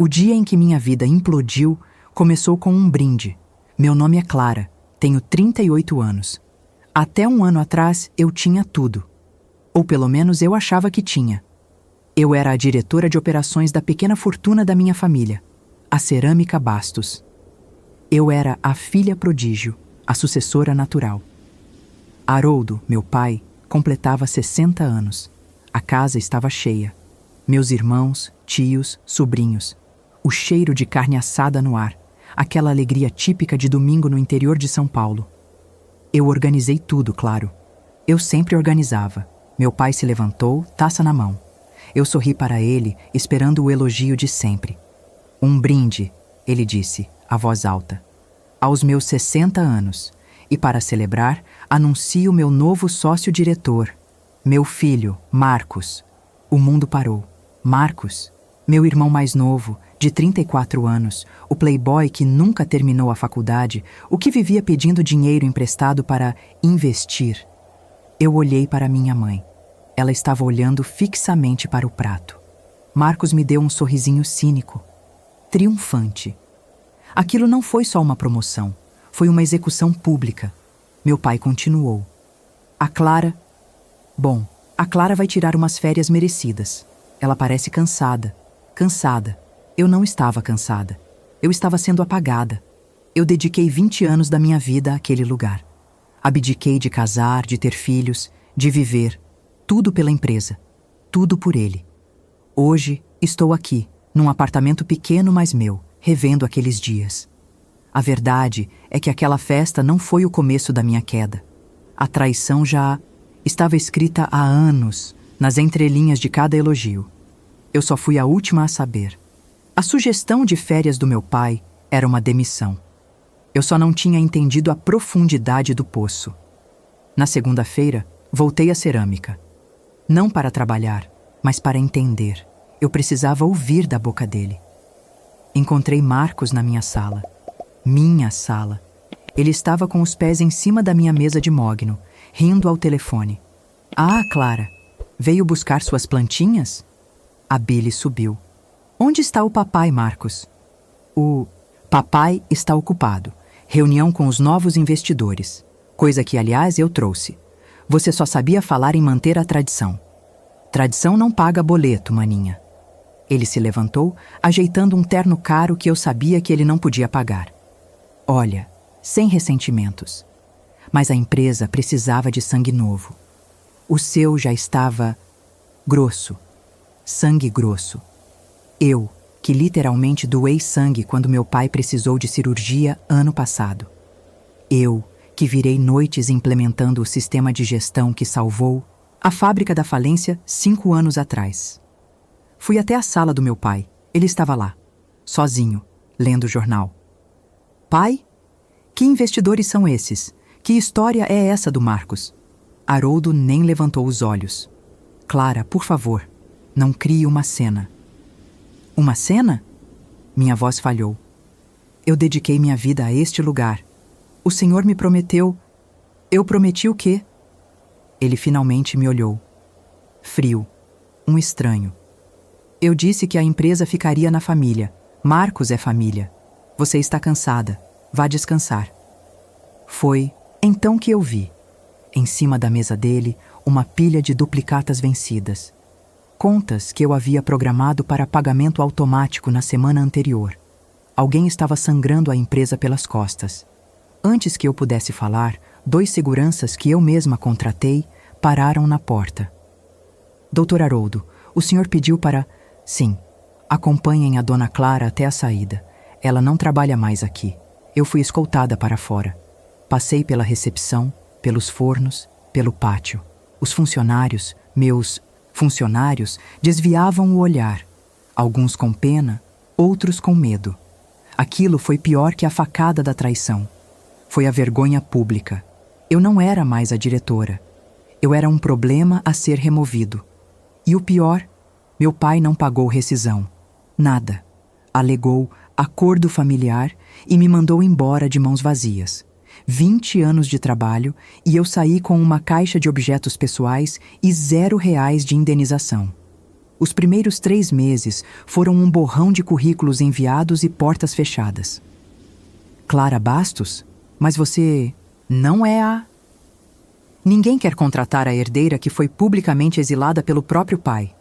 O dia em que minha vida implodiu começou com um brinde. Meu nome é Clara, tenho 38 anos. Até um ano atrás eu tinha tudo. Ou pelo menos eu achava que tinha. Eu era a diretora de operações da pequena fortuna da minha família, a Cerâmica Bastos. Eu era a filha prodígio, a sucessora natural. Haroldo, meu pai, completava 60 anos. A casa estava cheia. Meus irmãos, tios, sobrinhos. O cheiro de carne assada no ar. Aquela alegria típica de domingo no interior de São Paulo. Eu organizei tudo, claro. Eu sempre organizava. Meu pai se levantou, taça na mão. Eu sorri para ele, esperando o elogio de sempre. Um brinde, ele disse, a voz alta. Aos meus 60 anos. E para celebrar, anuncio meu novo sócio-diretor. Meu filho, Marcos. O mundo parou. Marcos, meu irmão mais novo, de 34 anos, o playboy que nunca terminou a faculdade, o que vivia pedindo dinheiro emprestado para investir. Eu olhei para minha mãe. Ela estava olhando fixamente para o prato. Marcos me deu um sorrisinho cínico, triunfante. Aquilo não foi só uma promoção, foi uma execução pública. Meu pai continuou. A Clara vai tirar umas férias merecidas. Ela parece cansada. Eu não estava cansada. Eu estava sendo apagada. Eu dediquei 20 anos da minha vida àquele lugar. Abdiquei de casar, de ter filhos, de viver. Tudo pela empresa. Tudo por ele. Hoje estou aqui, num apartamento pequeno, mas meu, revendo aqueles dias. A verdade é que aquela festa não foi o começo da minha queda. A traição já estava escrita há anos, nas entrelinhas de cada elogio. Eu só fui a última a saber. A sugestão de férias do meu pai era uma demissão. Eu só não tinha entendido a profundidade do poço. Na segunda-feira, voltei à cerâmica. Não para trabalhar, mas para entender. Eu precisava ouvir da boca dele. Encontrei Marcos na minha sala. Minha sala. Ele estava com os pés em cima da minha mesa de mogno, rindo ao telefone. Ah, Clara, veio buscar suas plantinhas? A Billy subiu. Onde está o papai, Marcos? O papai está ocupado. Reunião com os novos investidores. Coisa que, aliás, eu trouxe. Você só sabia falar em manter a tradição. Tradição não paga boleto, maninha. Ele se levantou, ajeitando um terno caro que eu sabia que ele não podia pagar. Olha, sem ressentimentos. Mas a empresa precisava de sangue novo. O seu já estava grosso. Sangue grosso. Eu, que literalmente doei sangue quando meu pai precisou de cirurgia ano passado. Eu, que virei noites implementando o sistema de gestão que salvou a fábrica da falência 5 anos atrás. Fui até a sala do meu pai. Ele estava lá, sozinho, lendo o jornal. Pai? Que investidores são esses? Que história é essa do Marcos? Haroldo nem levantou os olhos. Clara, por favor, não crie uma cena. Uma cena? Minha voz falhou. Eu dediquei minha vida a este lugar. O Senhor me prometeu... Eu prometi o quê? Ele finalmente me olhou. Frio. Um estranho. Eu disse que a empresa ficaria na família. Marcos é família. Você está cansada. Vá descansar. Foi então que eu vi, em cima da mesa dele, uma pilha de duplicatas vencidas. Contas que eu havia programado para pagamento automático na semana anterior. Alguém estava sangrando a empresa pelas costas. Antes que eu pudesse falar, 2 seguranças que eu mesma contratei pararam na porta. Doutor Haroldo, o senhor pediu para... Sim, acompanhem a dona Clara até a saída. Ela não trabalha mais aqui. Eu fui escoltada para fora. Passei pela recepção, pelos fornos, pelo pátio. Os funcionários, meus funcionários, desviavam o olhar. Alguns com pena, outros com medo. Aquilo foi pior que a facada da traição. Foi a vergonha pública. Eu não era mais a diretora. Eu era um problema a ser removido. E o pior, meu pai não pagou rescisão. Nada. Alegou acordo familiar e me mandou embora de mãos vazias. 20 anos de trabalho e eu saí com uma caixa de objetos pessoais e R$0 de indenização. Os primeiros 3 meses foram um borrão de currículos enviados e portas fechadas. Clara Bastos? Mas você não é a... Ninguém quer contratar a herdeira que foi publicamente exilada pelo próprio pai.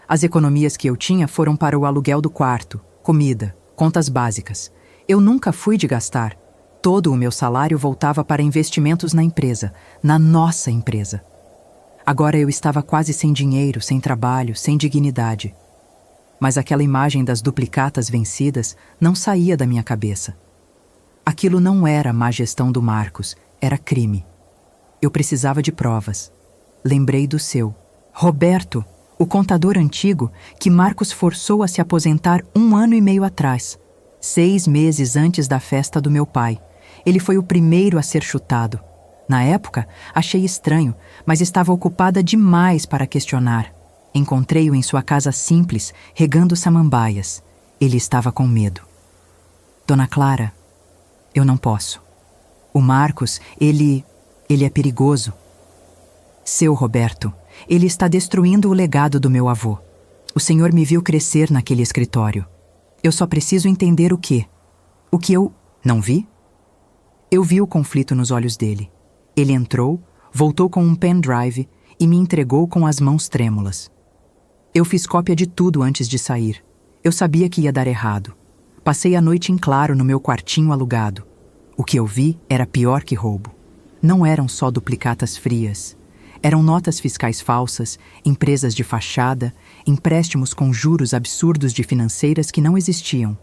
As economias que eu tinha foram para o aluguel do quarto, comida, contas básicas. Eu nunca fui de gastar. Todo o meu salário voltava para investimentos na empresa, na nossa empresa. Agora eu estava quase sem dinheiro, sem trabalho, sem dignidade. Mas aquela imagem das duplicatas vencidas não saía da minha cabeça. Aquilo não era má gestão do Marcos, era crime. Eu precisava de provas. Lembrei do seu. Roberto, o contador antigo que Marcos forçou a se aposentar 1 ano e meio atrás, 6 meses antes da festa do meu pai. Ele foi o primeiro a ser chutado. Na época, achei estranho, mas estava ocupada demais para questionar. Encontrei-o em sua casa simples, regando samambaias. Ele estava com medo. Dona Clara, eu não posso. O Marcos, ele é perigoso. Seu Roberto, ele está destruindo o legado do meu avô. O senhor me viu crescer naquele escritório. Eu só preciso entender o quê? O que eu não vi? Eu vi o conflito nos olhos dele. Ele entrou, voltou com um pendrive e me entregou com as mãos trêmulas. Eu fiz cópia de tudo antes de sair. Eu sabia que ia dar errado. Passei a noite em claro no meu quartinho alugado. O que eu vi era pior que roubo. Não eram só duplicatas frias. Eram notas fiscais falsas, empresas de fachada, empréstimos com juros absurdos de financeiras que não existiam.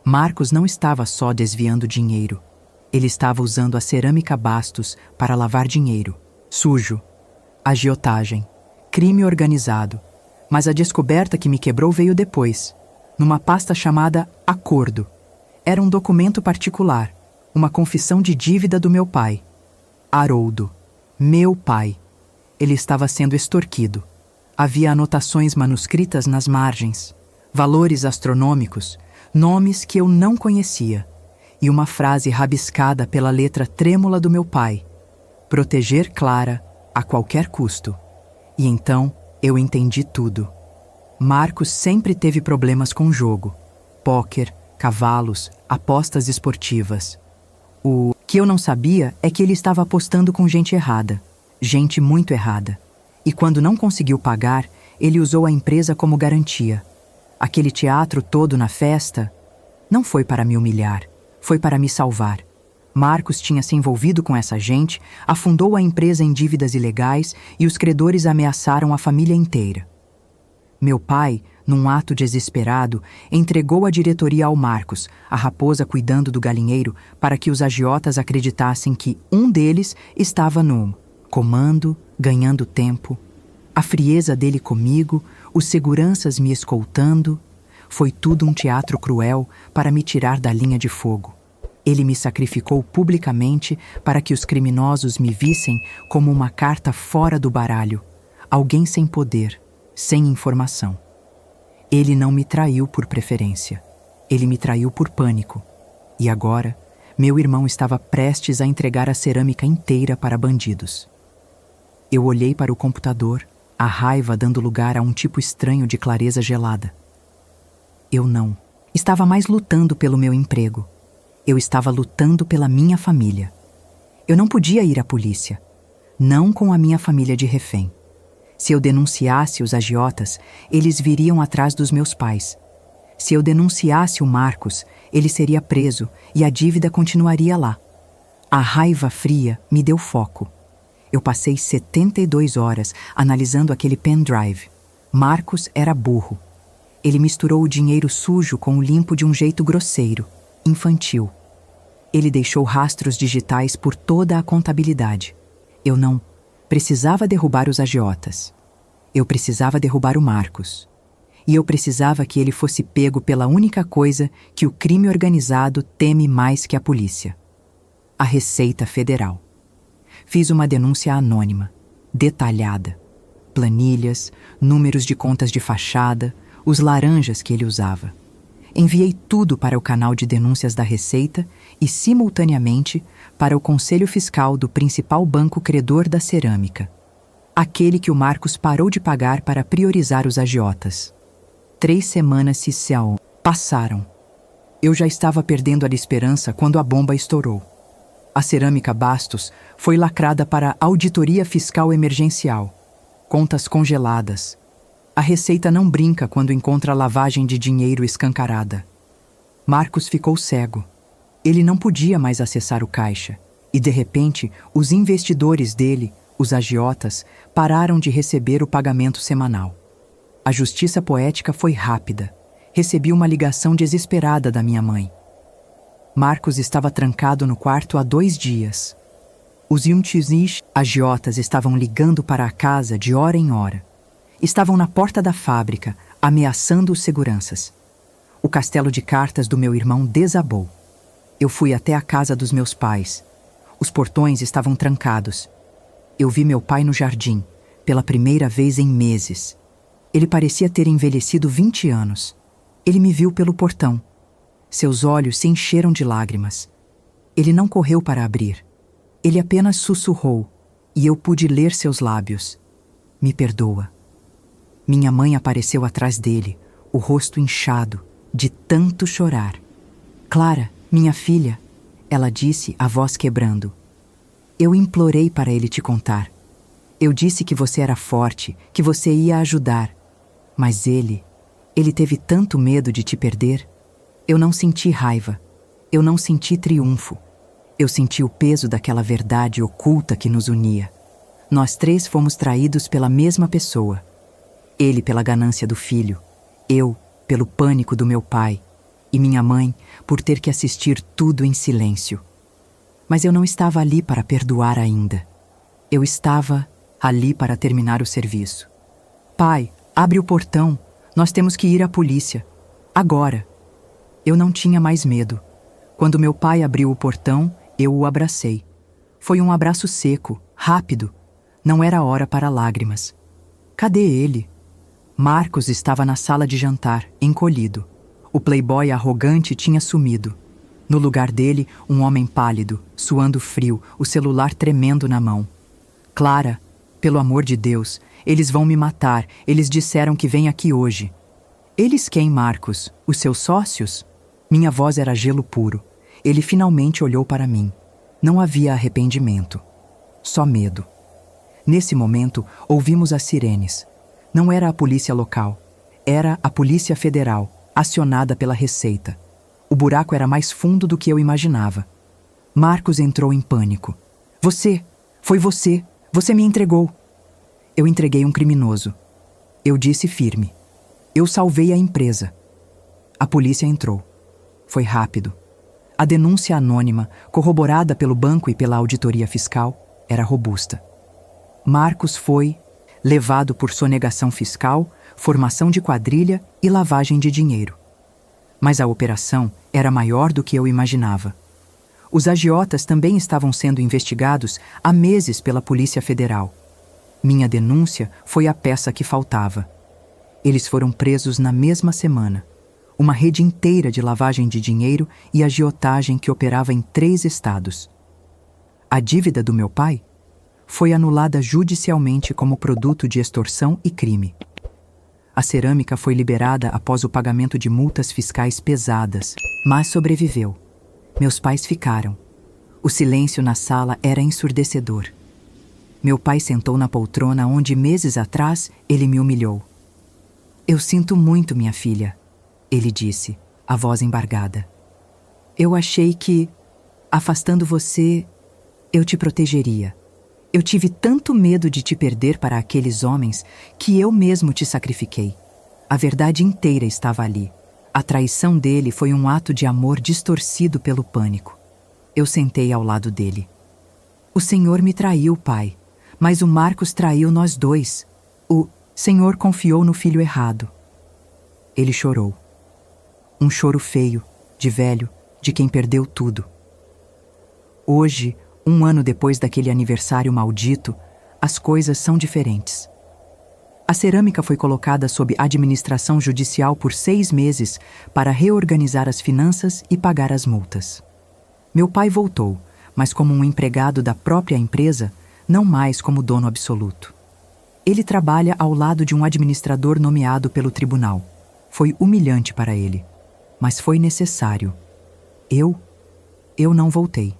Marcos não estava só desviando dinheiro. Ele estava usando a cerâmica Bastos para lavar dinheiro. Sujo. Agiotagem. Crime organizado. Mas a descoberta que me quebrou veio depois, numa pasta chamada Acordo. Era um documento particular, uma confissão de dívida do meu pai. Haroldo. Meu pai. Ele estava sendo extorquido. Havia anotações manuscritas nas margens, valores astronômicos, nomes que eu não conhecia, e uma frase rabiscada pela letra trêmula do meu pai: proteger Clara a qualquer custo. E então eu entendi tudo. Marcos sempre teve problemas com jogo, póquer, cavalos, apostas esportivas. O que eu não sabia é que ele estava apostando com gente errada, gente muito errada. E quando não conseguiu pagar, ele usou a empresa como garantia. Aquele teatro todo na festa não foi para me humilhar, foi para me salvar. Marcos tinha se envolvido com essa gente, afundou a empresa em dívidas ilegais e os credores ameaçaram a família inteira. Meu pai, num ato desesperado, entregou a diretoria ao Marcos, a raposa cuidando do galinheiro, para que os agiotas acreditassem que um deles estava no comando, ganhando tempo. A frieza dele comigo, os seguranças me escoltando, foi tudo um teatro cruel para me tirar da linha de fogo. Ele me sacrificou publicamente para que os criminosos me vissem como uma carta fora do baralho, alguém sem poder, sem informação. Ele não me traiu por preferência. Ele me traiu por pânico. E agora, meu irmão estava prestes a entregar a cerâmica inteira para bandidos. Eu olhei para o computador, a raiva dando lugar a um tipo estranho de clareza gelada. Eu não. Estava mais lutando pelo meu emprego. Eu estava lutando pela minha família. Eu não podia ir à polícia. Não com a minha família de refém. Se eu denunciasse os agiotas, eles viriam atrás dos meus pais. Se eu denunciasse o Marcos, ele seria preso e a dívida continuaria lá. A raiva fria me deu foco. Eu passei 72 horas analisando aquele pendrive. Marcos era burro. Ele misturou o dinheiro sujo com o limpo de um jeito grosseiro, infantil. Ele deixou rastros digitais por toda a contabilidade. Eu não precisava derrubar os agiotas. Eu precisava derrubar o Marcos. E eu precisava que ele fosse pego pela única coisa que o crime organizado teme mais que a polícia: a Receita Federal. Fiz uma denúncia anônima, detalhada. Planilhas, números de contas de fachada, os laranjas que ele usava. Enviei tudo para o canal de denúncias da Receita e, simultaneamente, para o Conselho Fiscal do principal banco credor da cerâmica. Aquele que o Marcos parou de pagar para priorizar os agiotas. 3 semanas se passaram. Eu já estava perdendo a esperança quando a bomba estourou. A Cerâmica Bastos foi lacrada para auditoria fiscal emergencial. Contas congeladas. A Receita não brinca quando encontra lavagem de dinheiro escancarada. Marcos ficou cego. Ele não podia mais acessar o caixa. E, de repente, os investidores dele, os agiotas, pararam de receber o pagamento semanal. A justiça poética foi rápida. Recebi uma ligação desesperada da minha mãe. Marcos estava trancado no quarto há 2 dias. Os Yuntizish agiotas estavam ligando para a casa de hora em hora. Estavam na porta da fábrica, ameaçando os seguranças. O castelo de cartas do meu irmão desabou. Eu fui até a casa dos meus pais. Os portões estavam trancados. Eu vi meu pai no jardim, pela primeira vez em meses. Ele parecia ter envelhecido 20 anos. Ele me viu pelo portão. Seus olhos se encheram de lágrimas. Ele não correu para abrir. Ele apenas sussurrou, e eu pude ler seus lábios. Me perdoa. Minha mãe apareceu atrás dele, o rosto inchado, de tanto chorar. Clara, minha filha, ela disse, a voz quebrando. Eu implorei para ele te contar. Eu disse que você era forte, que você ia ajudar. Mas ele teve tanto medo de te perder. Eu não senti raiva. Eu não senti triunfo. Eu senti o peso daquela verdade oculta que nos unia. Nós 3 fomos traídos pela mesma pessoa. Ele pela ganância do filho. Eu pelo pânico do meu pai. E minha mãe por ter que assistir tudo em silêncio. Mas eu não estava ali para perdoar ainda. Eu estava ali para terminar o serviço. Pai, abre o portão. Nós temos que ir à polícia. Agora. Eu não tinha mais medo. Quando meu pai abriu o portão, eu o abracei. Foi um abraço seco, rápido. Não era hora para lágrimas. Cadê ele? Marcos estava na sala de jantar, encolhido. O playboy arrogante tinha sumido. No lugar dele, um homem pálido, suando frio, o celular tremendo na mão. Clara, pelo amor de Deus, eles vão me matar. Eles disseram que vem aqui hoje. Eles quem, Marcos? Os seus sócios? Minha voz era gelo puro. Ele finalmente olhou para mim. Não havia arrependimento. Só medo. Nesse momento, ouvimos as sirenes. Não era a polícia local. Era a Polícia Federal, acionada pela Receita. O buraco era mais fundo do que eu imaginava. Marcos entrou em pânico. Você! Foi você! Você me entregou! Eu entreguei um criminoso. Eu disse firme. Eu salvei a empresa. A polícia entrou. Foi rápido. A denúncia anônima, corroborada pelo banco e pela auditoria fiscal, era robusta. Marcos foi levado por sonegação fiscal, formação de quadrilha e lavagem de dinheiro. Mas a operação era maior do que eu imaginava. Os agiotas também estavam sendo investigados há meses pela Polícia Federal. Minha denúncia foi a peça que faltava. Eles foram presos na mesma semana. Uma rede inteira de lavagem de dinheiro e agiotagem que operava em 3 estados. A dívida do meu pai foi anulada judicialmente como produto de extorsão e crime. A cerâmica foi liberada após o pagamento de multas fiscais pesadas, mas sobreviveu. Meus pais ficaram. O silêncio na sala era ensurdecedor. Meu pai sentou na poltrona onde meses atrás ele me humilhou. Eu sinto muito, minha filha, ele disse, a voz embargada. Eu achei que, afastando você, eu te protegeria. Eu tive tanto medo de te perder para aqueles homens que eu mesmo te sacrifiquei. A verdade inteira estava ali. A traição dele foi um ato de amor distorcido pelo pânico. Eu sentei ao lado dele. O Senhor me traiu, pai, mas o Marcos traiu nós 2. O Senhor confiou no filho errado. Ele chorou. Um choro feio, de velho, de quem perdeu tudo. Hoje, 1 ano depois daquele aniversário maldito, as coisas são diferentes. A cerâmica foi colocada sob administração judicial por 6 meses para reorganizar as finanças e pagar as multas. Meu pai voltou, mas como um empregado da própria empresa, não mais como dono absoluto. Ele trabalha ao lado de um administrador nomeado pelo tribunal. Foi humilhante para ele, mas foi necessário. Eu não voltei.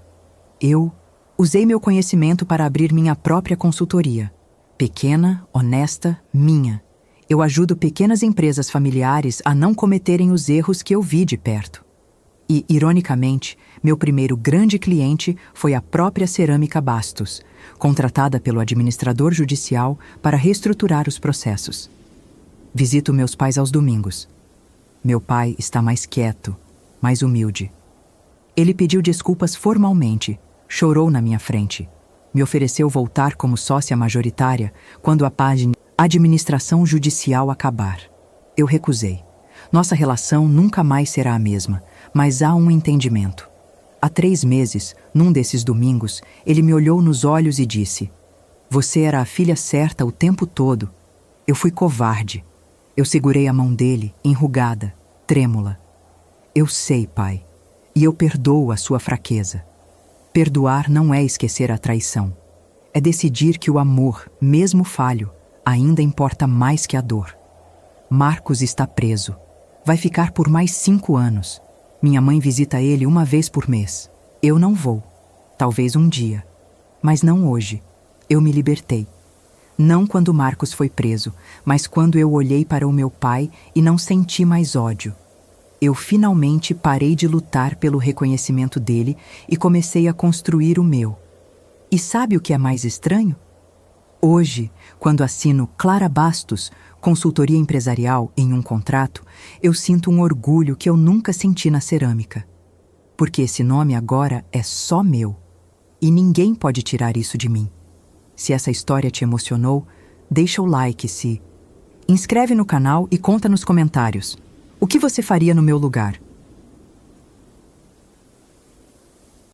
Eu usei meu conhecimento para abrir minha própria consultoria. Pequena, honesta, minha. Eu ajudo pequenas empresas familiares a não cometerem os erros que eu vi de perto. E, ironicamente, meu primeiro grande cliente foi a própria Cerâmica Bastos, contratada pelo administrador judicial para reestruturar os processos. Visito meus pais aos domingos. Meu pai está mais quieto, mais humilde. Ele pediu desculpas formalmente, chorou na minha frente. Me ofereceu voltar como sócia majoritária quando a página administração judicial acabar. Eu recusei. Nossa relação nunca mais será a mesma, mas há um entendimento. Há 3 meses, num desses domingos, ele me olhou nos olhos e disse: "Você era a filha certa o tempo todo." Eu fui covarde. Eu segurei a mão dele, enrugada, trêmula. "Eu sei, pai, e eu perdoo a sua fraqueza." Perdoar não é esquecer a traição. É decidir que o amor, mesmo falho, ainda importa mais que a dor. Marcos está preso. Vai ficar por mais 5 anos. Minha mãe visita ele 1 vez por mês. Eu não vou. Talvez um dia. Mas não hoje. Eu me libertei. Não quando Marcos foi preso, mas quando eu olhei para o meu pai e não senti mais ódio. Eu finalmente parei de lutar pelo reconhecimento dele e comecei a construir o meu. E sabe o que é mais estranho? Hoje, quando assino Clara Bastos, consultoria empresarial, em um contrato, eu sinto um orgulho que eu nunca senti na cerâmica. Porque esse nome agora é só meu. E ninguém pode tirar isso de mim. Se essa história te emocionou, deixa o like, inscreve no canal e conta nos comentários. O que você faria no meu lugar?